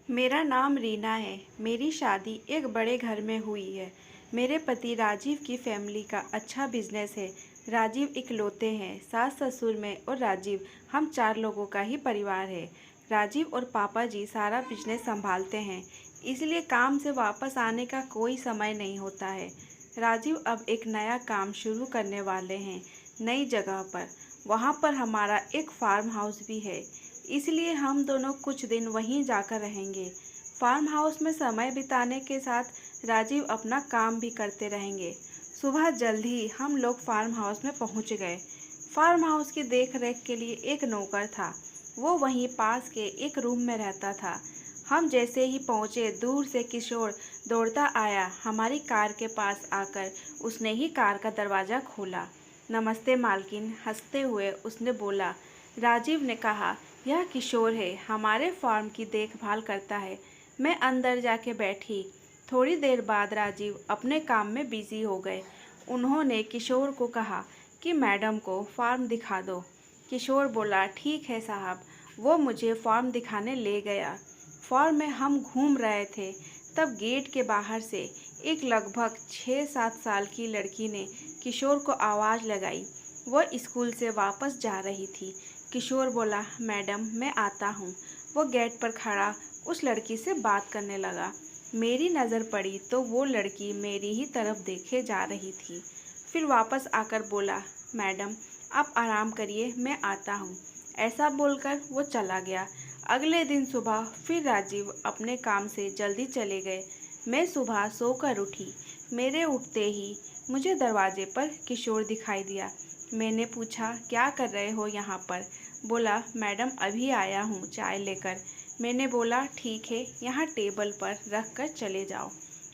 मेरा नाम रीना है। मेरी शादी एक बड़े घर में हुई है। मेरे पति राजीव की फैमिली का अच्छा बिजनेस है। राजीव इकलौते हैं। सास ससुर में और राजीव, हम 4 लोगों का ही परिवार है। राजीव और पापा जी सारा बिजनेस संभालते हैं, इसलिए काम से वापस आने का कोई समय नहीं होता है। राजीव अब एक नया काम शुरू करने वाले हैं, नई जगह पर। वहाँ पर हमारा एक फार्म हाउस भी है, इसलिए हम दोनों कुछ दिन वहीं जाकर रहेंगे। फार्म हाउस में समय बिताने के साथ राजीव अपना काम भी करते रहेंगे। सुबह जल्द ही हम लोग फार्म हाउस में पहुंच गए। फार्म हाउस की देख रेख के लिए एक नौकर था। वो वहीं पास के एक रूम में रहता था। हम जैसे ही पहुंचे, दूर से किशोर दौड़ता आया। हमारी कार के पास आकर उसने ही कार का दरवाज़ा खोला। नमस्ते मालकिन, हंसते हुए उसने बोला। राजीव ने कहा, यह किशोर है, हमारे फार्म की देखभाल करता है। मैं अंदर जाके बैठी। थोड़ी देर बाद राजीव अपने काम में बिजी हो गए। उन्होंने किशोर को कहा कि मैडम को फार्म दिखा दो। किशोर बोला, ठीक है साहब। वो मुझे फार्म दिखाने ले गया। फार्म में हम घूम रहे थे, तब गेट के बाहर से एक लगभग 6-7 साल की लड़की ने किशोर को आवाज़ लगाई। वह स्कूल से वापस जा रही थी। किशोर बोला, मैडम मैं आता हूँ। वो गेट पर खड़ा उस लड़की से बात करने लगा। मेरी नज़र पड़ी तो वो लड़की मेरी ही तरफ देखे जा रही थी। फिर वापस आकर बोला, मैडम आप आराम करिए, मैं आता हूँ। ऐसा बोलकर वो चला गया। अगले दिन सुबह फिर राजीव अपने काम से जल्दी चले गए। मैं सुबह सोकर उठी। मेरे उठते ही मुझे दरवाजे पर किशोर दिखाई दिया। मैंने पूछा, क्या कर रहे हो यहाँ पर? बोला, मैडम अभी आया हूँ चाय लेकर। मैंने बोला, ठीक है, यहाँ टेबल पर रख कर चले जाओ।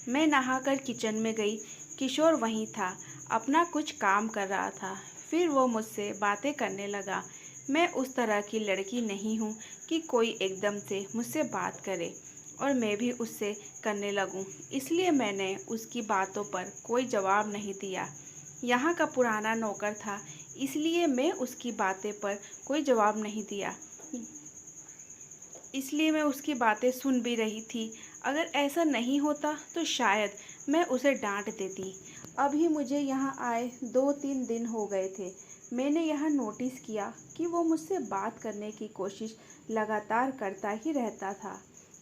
मैं नहाकर किचन में गई। किशोर वहीं था, अपना कुछ काम कर रहा था। फिर वो मुझसे बातें करने लगा। मैं उस तरह की लड़की नहीं हूँ कि कोई एकदम से मुझसे बात करे और मैं भी उससे करने लगूं। इसलिए मैंने उसकी बातों पर कोई जवाब नहीं दिया। यहाँ का पुराना नौकर था, इसलिए मैं उसकी बातें पर कोई जवाब नहीं दिया। इसलिए मैं उसकी बातें सुन भी रही थी। अगर ऐसा नहीं होता तो शायद मैं उसे डांट देती। अभी मुझे यहाँ आए 2-3 दिन हो गए थे। मैंने यह नोटिस किया कि वो मुझसे बात करने की कोशिश लगातार करता ही रहता था।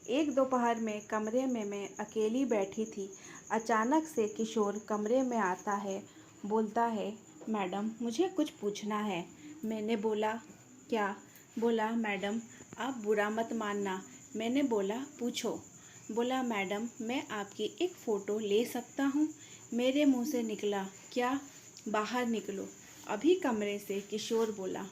एक दोपहर में कमरे में मैं अकेली बैठी थी। अचानक से किशोर कमरे में आता है, बोलता है, मैडम मुझे कुछ पूछना है। मैंने बोला, क्या? बोला, मैडम आप बुरा मत मानना। मैंने बोला, पूछो। बोला, मैडम मैं आपकी एक फ़ोटो ले सकता हूँ? मेरे मुंह से निकला, क्या? बाहर निकलो। अभी कमरे से किशोर बोला,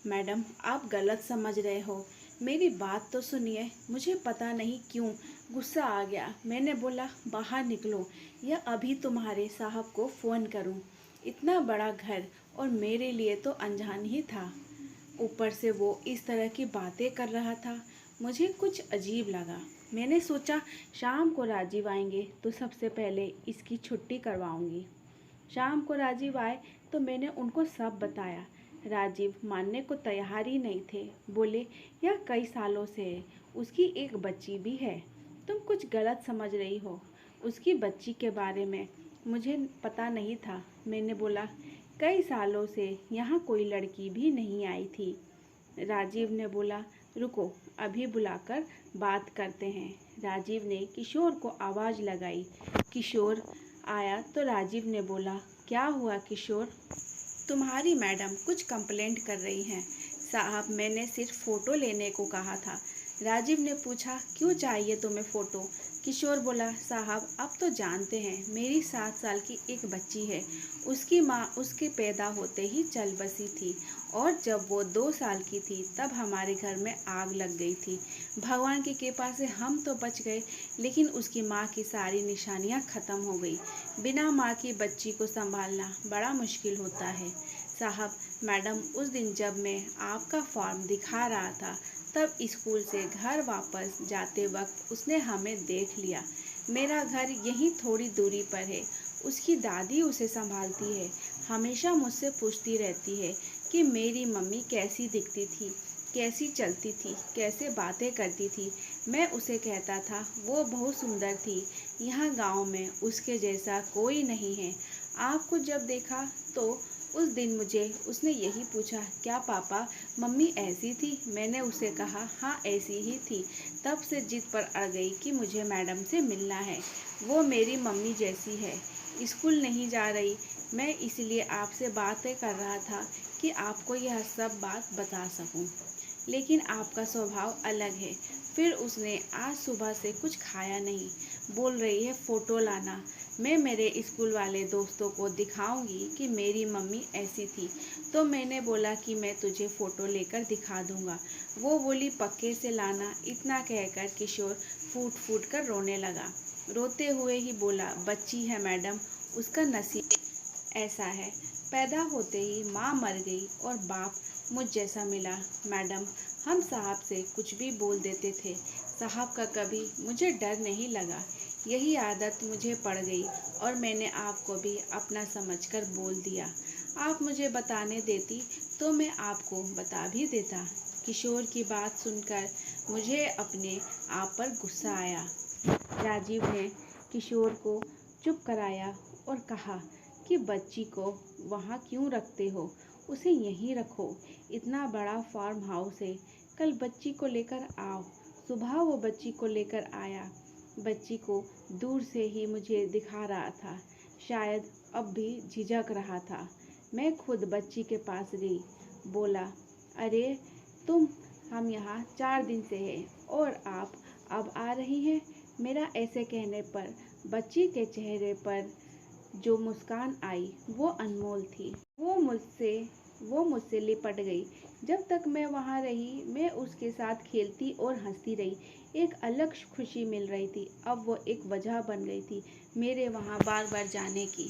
मैडम आप गलत समझ रहे हो, मेरी बात तो सुनिए। मुझे पता नहीं क्यों गुस्सा आ गया। मैंने बोला, बाहर निकलो या अभी तुम्हारे साहब को फ़ोन करूँ। इतना बड़ा घर और मेरे लिए तो अनजान ही था, ऊपर से वो इस तरह की बातें कर रहा था। मुझे कुछ अजीब लगा। मैंने सोचा शाम को राजीव आएंगे तो सबसे पहले इसकी छुट्टी करवाऊंगी। शाम को राजीव आए तो मैंने उनको सब बताया। राजीव मानने को तैयार ही नहीं थे। बोले, यह कई सालों से है, उसकी एक बच्ची भी है। तुम कुछ गलत समझ रही हो, उसकी बच्ची के बारे में मुझे पता नहीं था। मैंने बोला, कई सालों से यहाँ कोई लड़की भी नहीं आई थी। राजीव ने बोला, रुको अभी बुलाकर बात करते हैं। राजीव ने किशोर को आवाज़ लगाई। किशोर आया तो राजीव ने बोला, क्या हुआ किशोर? तुम्हारी मैडम कुछ कंप्लेंट कर रही हैं। साहब मैंने सिर्फ फ़ोटो लेने को कहा था। राजीव ने पूछा, क्यों चाहिए तुम्हें फ़ोटो? किशोर बोला, साहब आप तो जानते हैं मेरी 7 साल की एक बच्ची है। उसकी माँ उसके पैदा होते ही चल बसी थी और जब वो 2 साल की थी तब हमारे घर में आग लग गई थी। भगवान की कृपा से हम तो बच गए, लेकिन उसकी माँ की सारी निशानियाँ ख़त्म हो गई। बिना माँ की बच्ची को संभालना बड़ा मुश्किल होता है। साहब मैडम उस दिन जब मैं आपका फॉर्म दिखा रहा था तब स्कूल से घर वापस जाते वक्त उसने हमें देख लिया। मेरा घर यहीं थोड़ी दूरी पर है। उसकी दादी उसे संभालती है। हमेशा मुझसे पूछती रहती है कि मेरी मम्मी कैसी दिखती थी। कैसी चलती थी, कैसे बातें करती थी। मैं उसे कहता था वो बहुत सुंदर थी, यहाँ गांव में उसके जैसा कोई नहीं है। आपको जब देखा तो उस दिन मुझे उसने यही पूछा, क्या पापा मम्मी ऐसी थी? मैंने उसे कहा हाँ ऐसी ही थी। तब से जिद पर अड़ गई कि मुझे मैडम से मिलना है, वो मेरी मम्मी जैसी है। स्कूल नहीं जा रही, मैं इसलिए आपसे बातें कर रहा था कि आपको यह सब बात बता सकूं। लेकिन आपका स्वभाव अलग है। फिर उसने आज सुबह से कुछ खाया नहीं, बोल रही है फ़ोटो लाना। मैं मेरे स्कूल वाले दोस्तों को दिखाऊंगी कि मेरी मम्मी ऐसी थी। तो मैंने बोला कि मैं तुझे फ़ोटो लेकर दिखा दूंगा। वो बोली पक्के से लाना। इतना कहकर किशोर फूट फूट कर रोने लगा। रोते हुए ही बोला, बच्ची है मैडम, उसका नसीब ऐसा है। पैदा होते ही माँ मर गई और बाप मुझ जैसा मिला। मैडम, हम साहब से कुछ भी बोल देते थे। साहब का कभी मुझे डर नहीं लगा। यही आदत मुझे पड़ गई और मैंने आपको भी अपना समझकर बोल दिया। आप मुझे बताने देती तो मैं आपको बता भी देता। किशोर की बात सुनकर मुझे अपने आप पर गुस्सा आया। राजीव ने किशोर को चुप कराया और कहा कि बच्ची को वहाँ क्यों रखते हो, उसे यहीं रखो। इतना बड़ा फार्म हाउस है, कल बच्ची को लेकर आओ। सुबह वो बच्ची को लेकर आया। बच्ची को दूर से ही मुझे दिखा रहा था, शायद अब भी झिझक रहा था। मैं खुद बच्ची के पास गई, बोला, अरे तुम, हम यहाँ 4 दिन से हैं और आप अब आ रही हैं। मेरा ऐसे कहने पर बच्ची के चेहरे पर जो मुस्कान आई वो अनमोल थी। वो मुझसे लिपट गई। जब तक मैं वहाँ रही मैं उसके साथ खेलती और हंसती रही। एक अलग खुशी मिल रही थी। अब वो एक वजह बन गई थी मेरे वहाँ बार बार जाने की।